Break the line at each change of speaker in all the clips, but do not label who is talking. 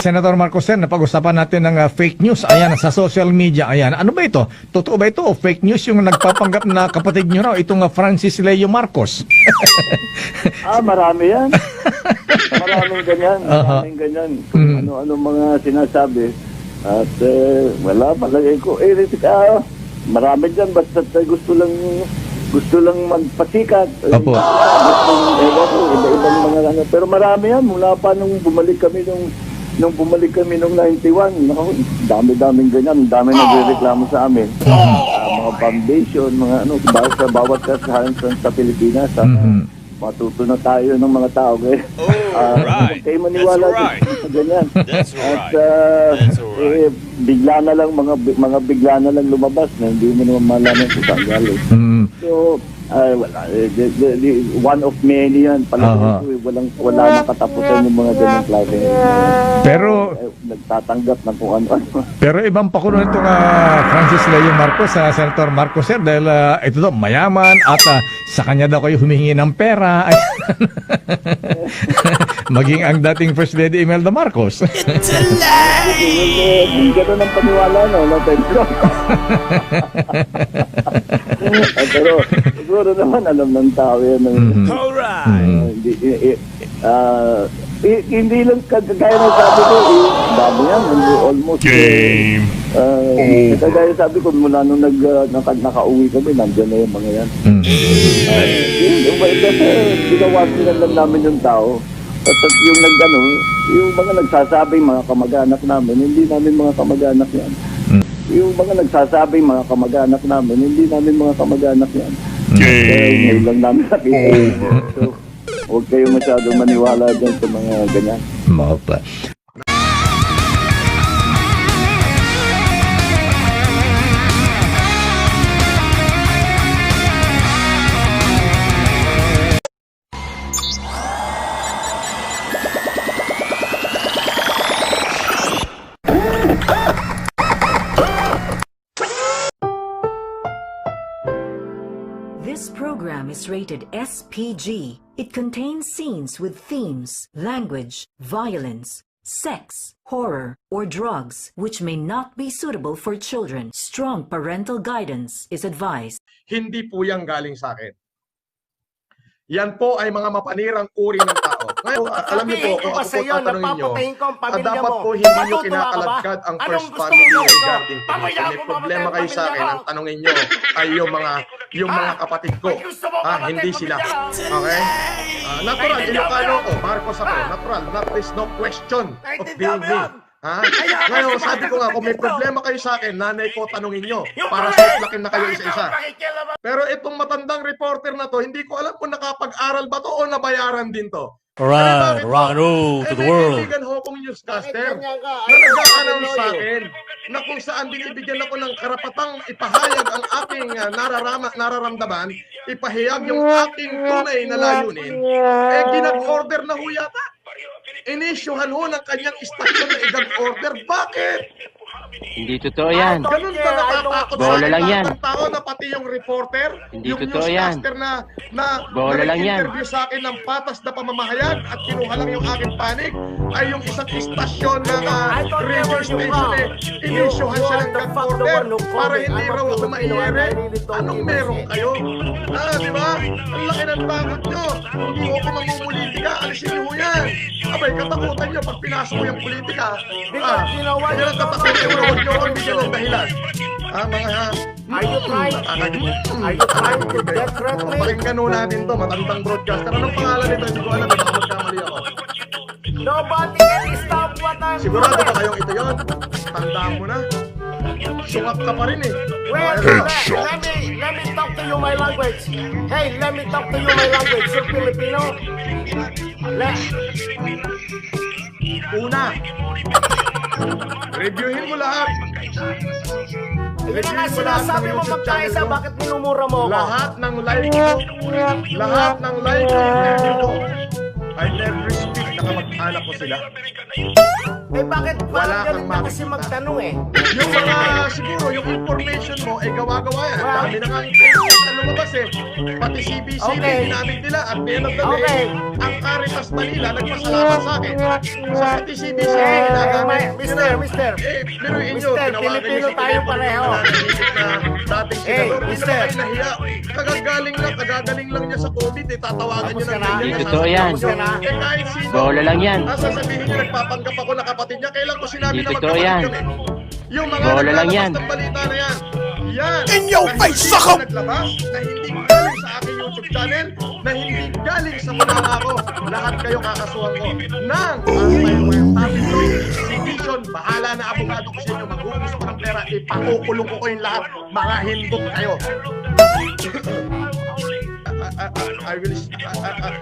Senator Marcos, napag-usapan natin ng fake news. Ayan, sa social media. Ayan, ano ba ito? Totoo ba ito o fake news yung nagpapanggap na kapatid nyo raw? Itong Francis Leo Marcos.
Marami yan. Maraming ganyan. Maraming ganyan. Kung ano-ano mga sinasabi. At wala, malagay ko. Marami dyan. Basta gusto lang magpasikat.
Opo.
Iba-ibang mga ano. Pero marami yan. Mula pa nung bumalik kami nung 91, naku, dami-daming ganyan, dami nagrereklamo sa amin. Mga foundation, mga ano, sa bawat kasahan sa Pilipinas, matuto na tayo ng mga tao. Huwag kayo maniwala sa ganyan. At bigla na lang, mga bigla na lang lumabas na hindi mo naman malaman kung saan galing. So, wala, one of many yan. Wala nang katapusan yung mga ganyan klase.
Pero
nagtatanggap ng kung ano-ano.
Pero ibang pakulo nitong Francis Leo Marcos, Senator Marcos, sir, dahil ito daw, mayaman at sa kanya daw kayo humingi ng pera. Maging ang dating First Lady Imelda Marcos.
Gano'n ang paniwala, no? Pero siguro naman alam ng tao yan. Hindi lang kagaya na sabi ko, dami yan, almost game. Kagaya sabi ko, mula nung nakauwi kami, nandiyan na yung mga yan. Ginawa sila lang namin yung tao. At yung yung mga nagsasabi, mga kamag-anak namin, hindi namin mga kamag-anak yan. Yung mga nagsasabi, mga kamag-anak namin, hindi namin mga kamag-anak yan. Ngayon lang namin nakita. So, huwag kayo masyadong maniwala dyan sa mga ganyan.
Mapa.
This program is rated SPG. It contains scenes with themes, language, violence, sex, horror, or drugs, which may not be suitable for children. Strong parental guidance is advised.
Hindi po yan galing sa akin. Yan po ay mga mapanirang uri ng tao. Ngayon, alam niyo po, kung ako po tatanungin nyo, dapat po hindi nyo kinakaladkad ang first family regarding to me. Kung may problema kayo sa akin, ang tanungin nyo ay yung mga kapatid ko. Hindi sila. Okay? Natural, Ilocano ko, Marcos ako. Natural, there's no question of being me. Ngayon, sabi ko nga, kung may problema kayo sa akin, nanay ko, tanungin nyo para sutlakin na kayo isa-isa. Pero itong matandang reporter na to, hindi ko alam kung nakapag-aral ba to o nabayaran din to.
Alright, rock and roll to the world.
May kaibigan ho kong newscaster na nag-a-announce sa akin na kung saan binibigyan ako ng karapatang ipahayag ang aking nararamdaman, ipahayag yung aking tunay na layunin, ginag-order na ho yata. Inisyuhan ho ng kanyang istasyon na i-order. Bakit?
Hindi totoo yan.
Ganun ba natatakot sa
Bola lang yan.
ng tao na pati yung reporter,
Hindi
yung
totoo yan.
newscaster na
Bola lang yan.
nag-interview sa akin ng patas na pamamahayag at kinuha lang yung aking panig, ay yung isang istasyon na radio station inisyuhan siya ng nag-order para hindi raw ako maiyere. Anong meron kayo? Di ba? Ang laki ng takot nyo. Hindi ako mamumulitika. Alisin nyo yan. Abay, katakutan nyo pag pinasok mo yung politika. Kaya lang katakutan nyo, huwag nyo akong bigyan ng dahilan.
Are you trying to death threat me?
Pakinggan ho natin to, matandang broadcaster. Anong pangalan nito? Hindi ko alam, baka magkamali ako.
Nobody can stop what I'm
Sigurado ba kayong ito yun? Tandaan mo na. Sungak ka pa rin eh.
Wait, let me talk to you my language. Hey, let me talk to you my language. You're Filipino.
Una, reviewin mo lahat.
Yun nga sinasabi mo magkaisa, bakit minumura mo ako?
Lahat ng live ko, lahat ng live ko, interview ko, I never speak na kamag-anak ko sila.
bakit
Wala
parang galit
kang
ka kasi
makikita.
magtanong eh?
Yung mga, siguro, yung information mo, ay gawa-gawa yan. Dami na nga information na lumabas eh. Pati CBC,
Okay.
ginamit nila. At the end of the day,
Okay.
ang Caritas Manila, nagpasalamat sa akin. Sa pati CBC,
Eh,
ginagamit.
mister.
Biruin nyo,
Mister,
tinawagan
Pilipino
niyo si
tayo
Pilipino,
pareho.
nananahimik na dating senador. Hindi
mister.
na kayo nahiya. Kagagaling lang niya sa COVID eh. Tatawagan
Tapos
niyo
ka
ng
na?
ganyan.
Hindi totoo yan.
Tapos ka na?
Eh kahit sino.
Bola lang yan.
Sasabihin niyo, nagpapanggap ako na kapatid niya. Kailan ko sinabi
Hindi
na
totoo
magkapatid
yan.
kami? Yung mga
Bola lang
naglalabas
yan.
ng balita na yan. Yan.
In your
Na
face,
hindi
sucker!
naglabas, na hindi galing sa aking YouTube channel, na hindi galing sa mga ko. Lahat kayo kakasuhan ko. Nang si Vision, bahala na abogado ko sa inyo. Mag-uubos ko ng pera, ipakukulong ko yung lahat. Mga hindot kayo.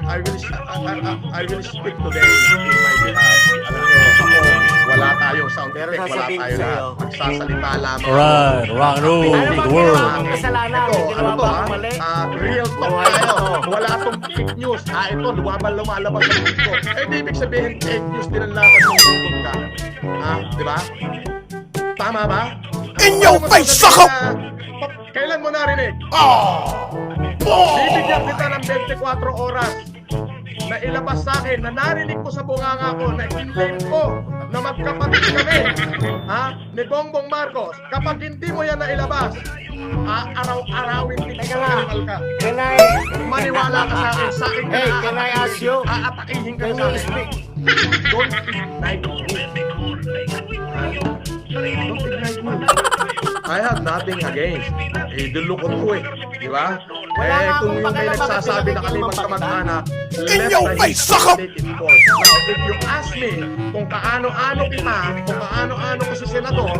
I will speak today in my behalf. Alam nyo, ako, wala tayong sound
Pero
effect, wala
sasabihin
tayo
ko
na
sa'yo.
magsasalita lamang.
Alright, rock and roll
Ano
to
bang
the
ginawa
world.
mong kasalanan?
Ito,
May
ano
ginawa
to
ba
ha?
akong mali?
Real talk
Buhay
tayo.
ito.
Wala tong fake news. Ito, lumalabas sa feed ko. Eh, di ibig sabihin, fake news din ang lakad ng YouTube ka. Di ba? Tama ba?
In your
Ano mo
face,
sasabihin
sucker!
na, kailan mo narinig?
Oh!
Bibigyan kita ng 24 oras na ilabas sa akin na narinig ko sa bunganga ko na in-claim ko na magkapatid kami ni Bongbong Marcos. Kapag hindi mo yan na ilabas, araw-arawin din
Teka
sa
nga.
animal ka.
Can I...
Maniwala ka sa akin, sa akin ka
Hey,
na
can I ask you?
Aatakihin ka
Can
sa
you
akin.
speak?
Don't ignite me. Don't ignite me. I have nothing against. Dulukot ko eh. Di ba?
Wala nga
Kung
akong
yung may
pakialam,
nagsasabi na
bakit
kami
pinakinggan mo
magkamag-anak,
In your face, sucker!
take it forth. Now, if you ask me kung kaano-ano kita, kung kaano-ano ko si Senador,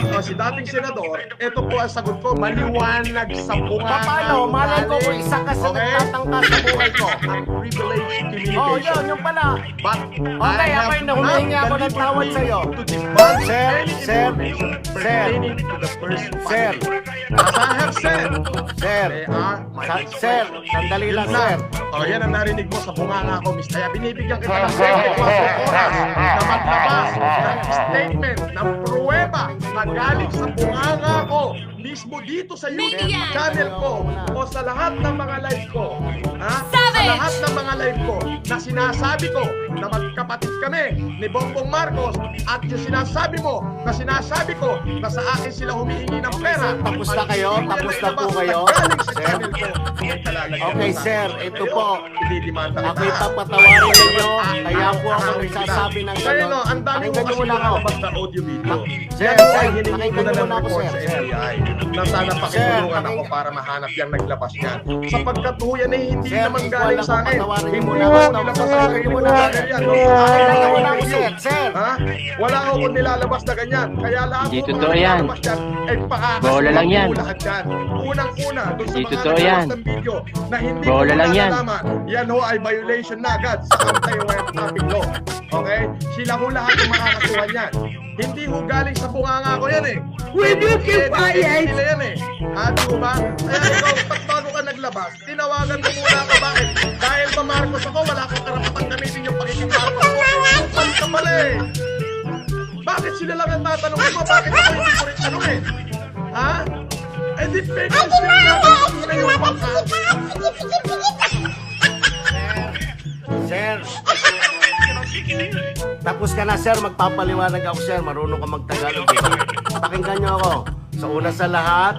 o si dating Senador, ito po ang sagot ko, maliwanag sa bunganga.
Paano? Malay ko kung isa ka sa
Okay?
nagtatangka sa buhay ko.
Ang privileged communication.
Oh, yun, yung pala.
But
Okay,
I have
ako'y nahumingi
not
ako
the
ng tawad
liberty
sa'yo.
to debunk
Sir,
any
sir,
information
sir,
pertaining to the first
sir.
family. As I have said,
Sir,
they are my
sir, sandali lang, sir.
Yan ang narinig mo sa bunganga ko, Miss. Kaya binibigyan kita ng 24 oras na maglabas ng statement, ng pruweba na galing sa bunganga ko, mismo dito sa YouTube channel ko o sa lahat ng mga live ko. Sa lahat ng mga live ko na sinasabi ko na magkapatid kami ni Bongbong Marcos at yung sinasabi mo na sinasabi ko na sa akin sila humihingi ng pera.
Tapos na kayo? Tapos na po kayo?
Galing sa
Sir?
channel ko.
Okay, sir, ito po.
Ididimanda kita.
Ako'y papatawarin ninyo, kaya po ako nagsasabi ng
Kaya
gano'n.
no, ang dami mo
Pakinggan
kasi
niyo muna ako.
nakalabas na audio video.
Sir,
Yan po
sir,
ay hiningi ko
pakinggan
na
niyo
ng
muna ako,
report
sir,
sa
sir.
NBI na sana pakitulungan ako para mahanap yung naglabas yan. Sapagkat po yan ay hindi
Sir,
naman
equal
galing
ako,
sa akin.
patawarin niyo
Hindi
muna
mo
ako.
nilabas sa
Patawarin
sarili
niyo
mo
muna
na
ako.
ganyan.
Pakinggan niyo muna ako, sir, sir.
Wala ako nilalabas na ganyan. Kaya lahat
Hindi
po
totoo
mga
yan.
nilalabas yan ay
Bola lang yan.
lahat yan. Unang-una, doon sa
Hindi
mga
totoo
naglabas
yan.
ng video na hindi
Bola
ko
lang yan.
nalalaman. Yan ho ay violation na agad sa anti-wiretapping law. Okay? Sila ho lahat ang makakasuhan yan. Hindi ho galing sa bunganga ko yan eh. Will you keep quiet? Sila yan eh. Di mo ba? Kaya ikaw, pag bago ka naglabas, tinawagan mo muna ako. Bakit? Dahil ba Marcos ako, wala akong karapatang gamitin yung pagiging Marcos ko. Kupal ka pala eh. Bakit sila lang ang tatanungin mo? Bakit ako hindi ko rin tanungin? Eh di fake news din natin yung bangka.
Sir. Tapos ka na, sir. Magpapaliwanag ako, sir. Marunong ka magtagalog, di ba? Pakinggan niyo ako. Sa una sa lahat,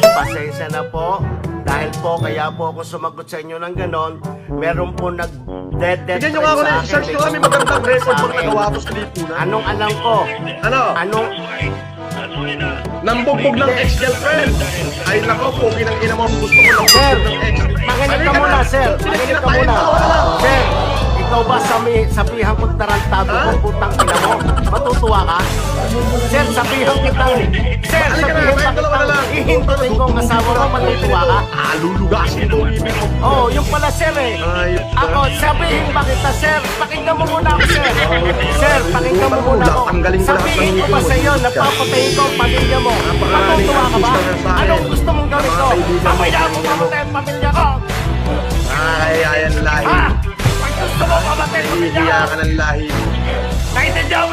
pasensya na po. Dahil po, kaya po ako sumagot sa inyo ng ganon. Meron po nag-dead
Bigyan nyo nga ako na i-search ko kami magandang record pag nagawa ko sa lipunan.
Anong alam ko?
Ano?
Anong...
Nambugbog ng ex-girlfriend. Ay nako, pogi ng ina mo. Gusto ko ng
Sir,
ng ex.
makinig ka muna, sir. Makinig ka muna. Sir, ikaw ba sabihan kong tarantado kung putang ina mo? Matutuwa ka? Sir, sabihan kitang... Sir, sabihan pa kitang ihintuin kong kasama mo, matutuwa ka?
Lulugasin mo ang ibig mo.
Oh, yung pala, sir eh. Ako, sabihin ba kita, sir? Pakinggan mo muna ako, sir. Sir, pakinggan mo muna ako. Sabihin ko ba sa iyo, napapatayin ko ang pamilya mo? Matutuwa ka ba? Anong gusto mong gawin ko? Mamaya mo mamatay ang pamilya ko!
Ay, ayan lahi.
Ha? Ang gusto mo mamatay ang pamilya
Hihiya
ko?
ka ng lahi.
Naintindihan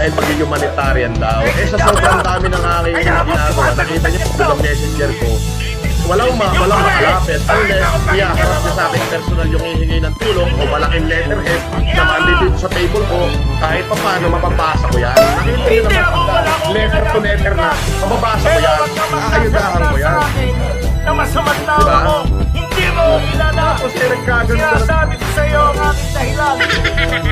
dahil maging humanitarian daw. Sa sobrang dami ng aking ginagawa, nakita niyo po ng messenger ko, walang makalapit unless iyaharap niya sa akin personal yung hihingi ng tulong o malaking letterhead na mandito sa table ko, kahit pa paano mapapasa ko yan. Nakita niyo naman letter to letter na mapapasa ko yan, aayudahan ko yan.
Na masamang tao ako, hindi mo kilala.
Tapos nagkaganda.
Sinasabi ko sa iyo ang aking dahilan.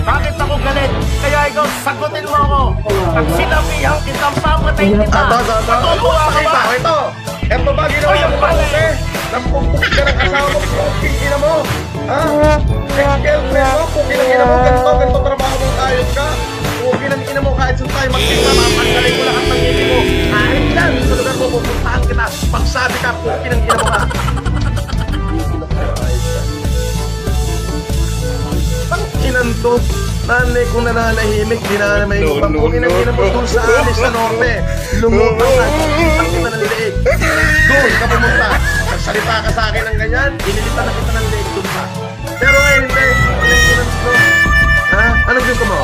Bakit ako galit? Kaya ikaw sagutin mo ako. Pag sinabihan kitang papatay kita, matutuwa ka ba?
Ito ba ginawa mo ba kasi? Nampumpuk ka ng asawa mo, puking ina mo. Ha? Ex-girlfriend mo, puking ang ina mo, ganito trabaho mo kayod ka. Puking ang ina mo kahit saan tayo magkita, mapanggalay ko lahat ng ngiti mo. Kahit yan, sa lugar mo, pupuntahan kita. Pagsabi ka, puking ang ina mo ka. Ang inan to, nanay kong nananahimik, di na may ibang puking ang ina mo doon sa alis sa norte. Lumutang na, ang kita ng leeg. Doon ka pumunta. Nagsalita ka sa akin ng ganyan, inilitan na kita ng leeg doon pa. Pero ngayon, hindi. Anong gusto mo?